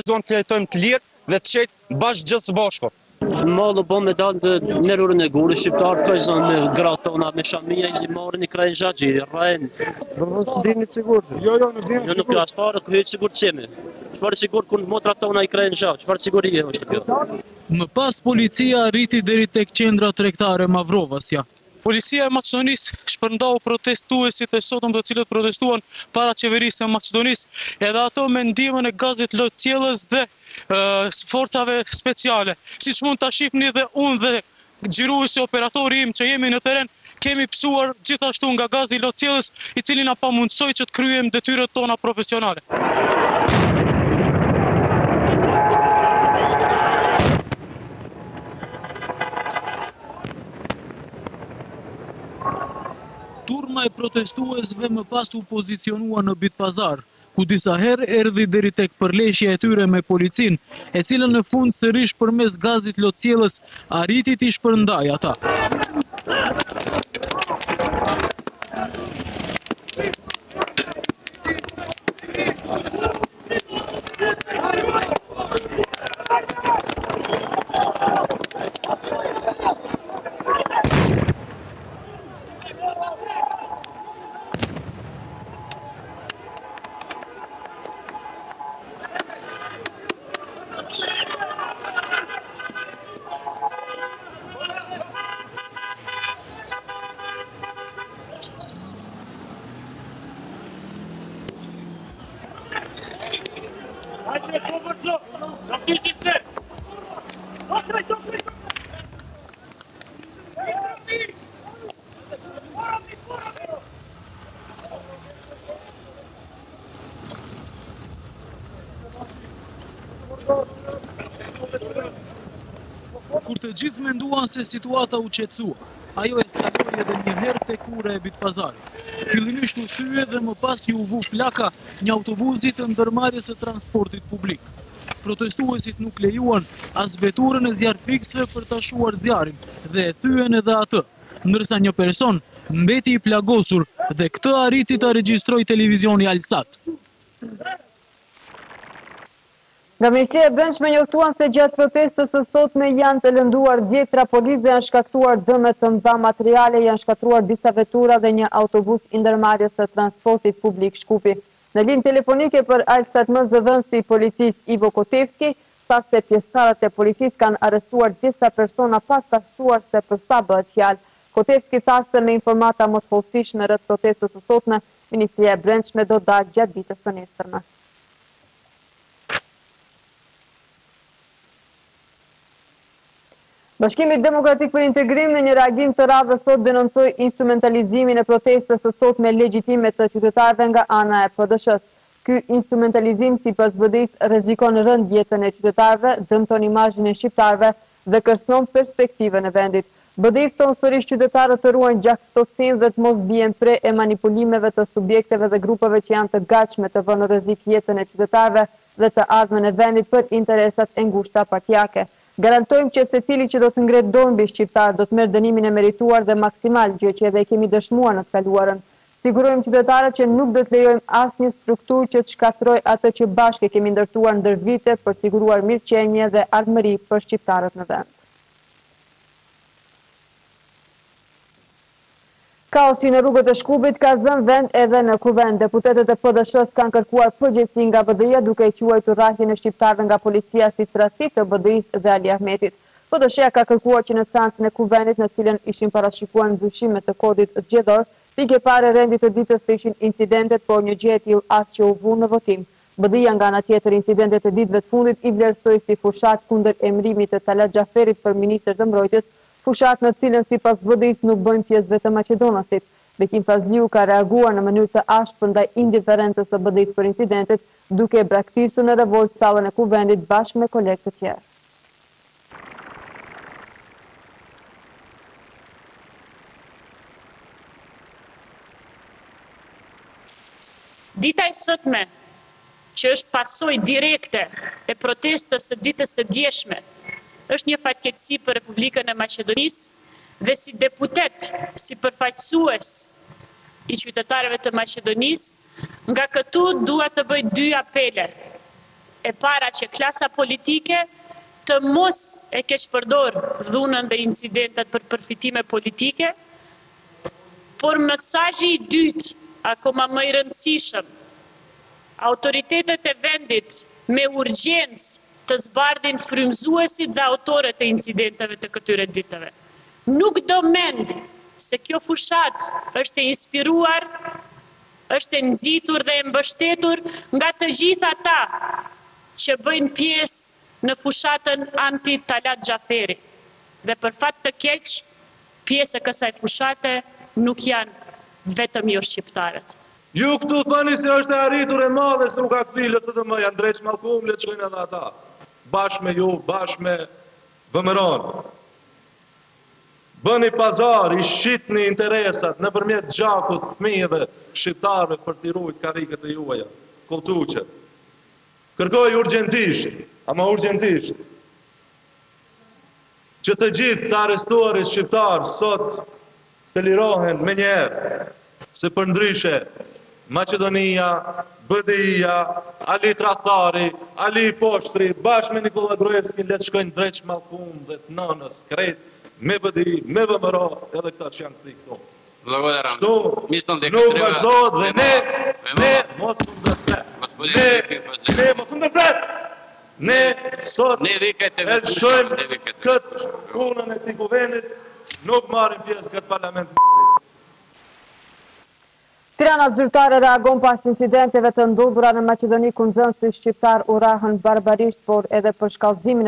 zonë të jetojmë të lirë dhe të qetë bashkë gjithë së bashku. Malë bo me dalë të nërurën e gurë, shqiptarë ka zonë me gratë tona, me shamija, i marën i krajnë gjagjë, i rajnë. Së dini të sigurë? Jo, nuk dini sigurë. Nuk ashtë farë, këhejtë sigurë qemi. Qëfarë sigurë kënë motra tona i krajnë gjagjë, qëfarë sigurë i e është kjo? Më pas policia rriti deri tek qendra tregtare Mavrovasja. Policia e Maqedonisë shpërndau protestuesit e sotëm të cilët protestuan para qeverisë e Maqedonisë, edhe ato me ndihmën e gazit lotjellës dhe forcave speciale. Siç mund ta shihni dhe unë dhe xhiruesi operatori im që jemi në teren, kemi psuar gjithashtu nga gazi lotjellës, i cili na pamundsoi që të kryejmë detyrat tona profesionale. Turma e protestuesve më pas u pozicionua në Bitpazar, ku disa herë erdhi deri tek përleshja e tyre me policin, e cila në fund sërish përmes gazit lotjellës arriti t'i shpërndajë ata. Kur të gjithë menduan se situata u qetësua, ajo eskaloi edhe një herë tek ura e Bitpazarit. Fillimisht u thye dhe më pas i u vu flaka një autobusi të ndërmarrjes së transportit publik. Protestuesit nuk lejuan as veturën e zjarfiksve për ta shuar zjarrin dhe e thyen edhe atë, ndërsa një person mbeti i plagosur dhe këtë arriti ta regjistrojë televizioni Alsat. Nga Ministria e Brendshme njoftuan se gjatë protestës së sotme janë të lënduar 10 trapolitë dhe janë shkaktuar dëme të mëdha materiale, janë shkatruar disa vetura dhe një autobus i ndërmarrjes së transportit publik Shkupi. Në linjë telefonike për Alsat më zëvendësi i policisë Ivo Kotevski tha se pjesëtarët e policisë kanë arrestuar disa persona pas ta thuar se për sa bëhet fjalë. Kotevski tha se me informata më të hollësishme rreth protestës së sotme, Ministria e Brendshme do dalë gjatë ditës së nesërme. Bashkimi Demokratik për Integrim në një reagim të radhës sot denoncoi instrumentalizimin e protestës së sotme legjitime të qytetarëve nga ana e PD-s-së. Ky instrumentalizim sipas BDI-s rrezikon rënd jetën e qytetarëve, dëmton imazhin e shqiptarëve dhe kërcënon perspektivën e vendit. BDI fton sërish qytetarët të ruajnë gjaktësinë dhe të mos bien pre e manipulimeve të subjekteve dhe grupeve që janë të gatshme të vënë në rrezik jetën e qytetarëve dhe të ardhmen e vendit për interesat e ngushta partijake. Garantojmë që secili që do të ngret dorë mbi shqiptar do të merr dënimin e merituar dhe maksimal, gjë që edhe kemi dëshmuar në të kaluarën. Sigurojmë qytetarët që nuk do të lejojmë asnjë strukturë që të shkatërrojë atë që bashkë kemi ndërtuar ndër vite për siguruar mirëqenie dhe ardhmëri për shqiptarët në vend. Kaosi në rrugët e Shkupit ka zënë vend edhe në Kuvend. Deputetët e PD-s kanë kërkuar përgjegjësi nga BDI-ja duke i quajtur rrahjen e shqiptarëve nga policia si tradhti të BDI-s dhe Ali Ahmetit. PD-s-ja ka kërkuar që në seancën e Kuvendit në cilën ishin parashikuar ndryshimet të kodit zgjedhor, pikë e parë rendit të ditës të ishin incidentet, por një gjë e tillë as që u vu në votim. BDI-ja nga ana tjetër incidentet e ditëve të fundit i vlerësoi si fushat kundër emërimit të Talat Xhaferit për ministër të mbrojtjes, fushat në cilën sipas BDI-s nuk bëjnë pjesë vetëm maqedonasit. Bekim Fazliu ka reaguar në mënyrë të ashpër ndaj indiferencës së BDI-s për incidentet, duke braktisur në revolt sallën e Kuvendit bashkë me kolegë të tjerë. Dita e sotme, që është pasojë direkte e protestës së ditës së djeshme, është një fatkeqësi për Republikën e Maqedonisë dhe si deputet, si përfaqësues i qytetarëve të Maqedonisë, nga këtu dua të bëj dy apele. e para që klasa politike të mos e keq përdor dhunën dhe incidentet për përfitime politike, por mesazhi i dytë, akoma më i rëndësishëm, autoritetet e vendit me urgjencë të zbardhin frymëzuesit dhe autorët e incidenteve të këtyre ditëve. Nuk do mend se kjo fushat është e inspiruar, është e nxitur dhe e mbështetur nga të gjithë ata që bëjnë pjesë në fushatën anti-Talat Xhaferi. Dhe për fat të keq, pjesë e kësaj fushate nuk janë vetëm jo shqiptarët. Ju këtu thani se është e arritur e madhe se u ka kthi LSDM, janë drejt mallkum, le të shkojnë edhe ata. Bashkë me ju, bashkë me VMRO-n. Bëni pazar, i shqitni interesat nëpërmjet gjakut fëmijëve shqiptarëve për t'i ruajtur karrikët e juaja, kultuçet. Kërkoj urgjentisht, ama urgjentisht, që të gjithë të arrestuarit shqiptarë sot të lirohen me njerë, se për ndryshe Macedonia, BDI-ja, Ali Tradhtari, Ali Poshtri, bashkë me Nikola Gruevski, le të shkojnë drejt mallkum dhe të nënës, krejt, me BDI, me VMRO, edhe këta që janë këti këto. Shtu, nuk vazhdojt dhe ne mos ndërpret. Ne sot e shojmë këtë punën e këtij kuvendit, nuk marrim pjesë këtë parlament. Tirana zyrtare reagon pas incidenteve të ndodhura në Maqedoni ku nxënësi shqiptar u rrahën barbarisht, por edhe për shkallëzimin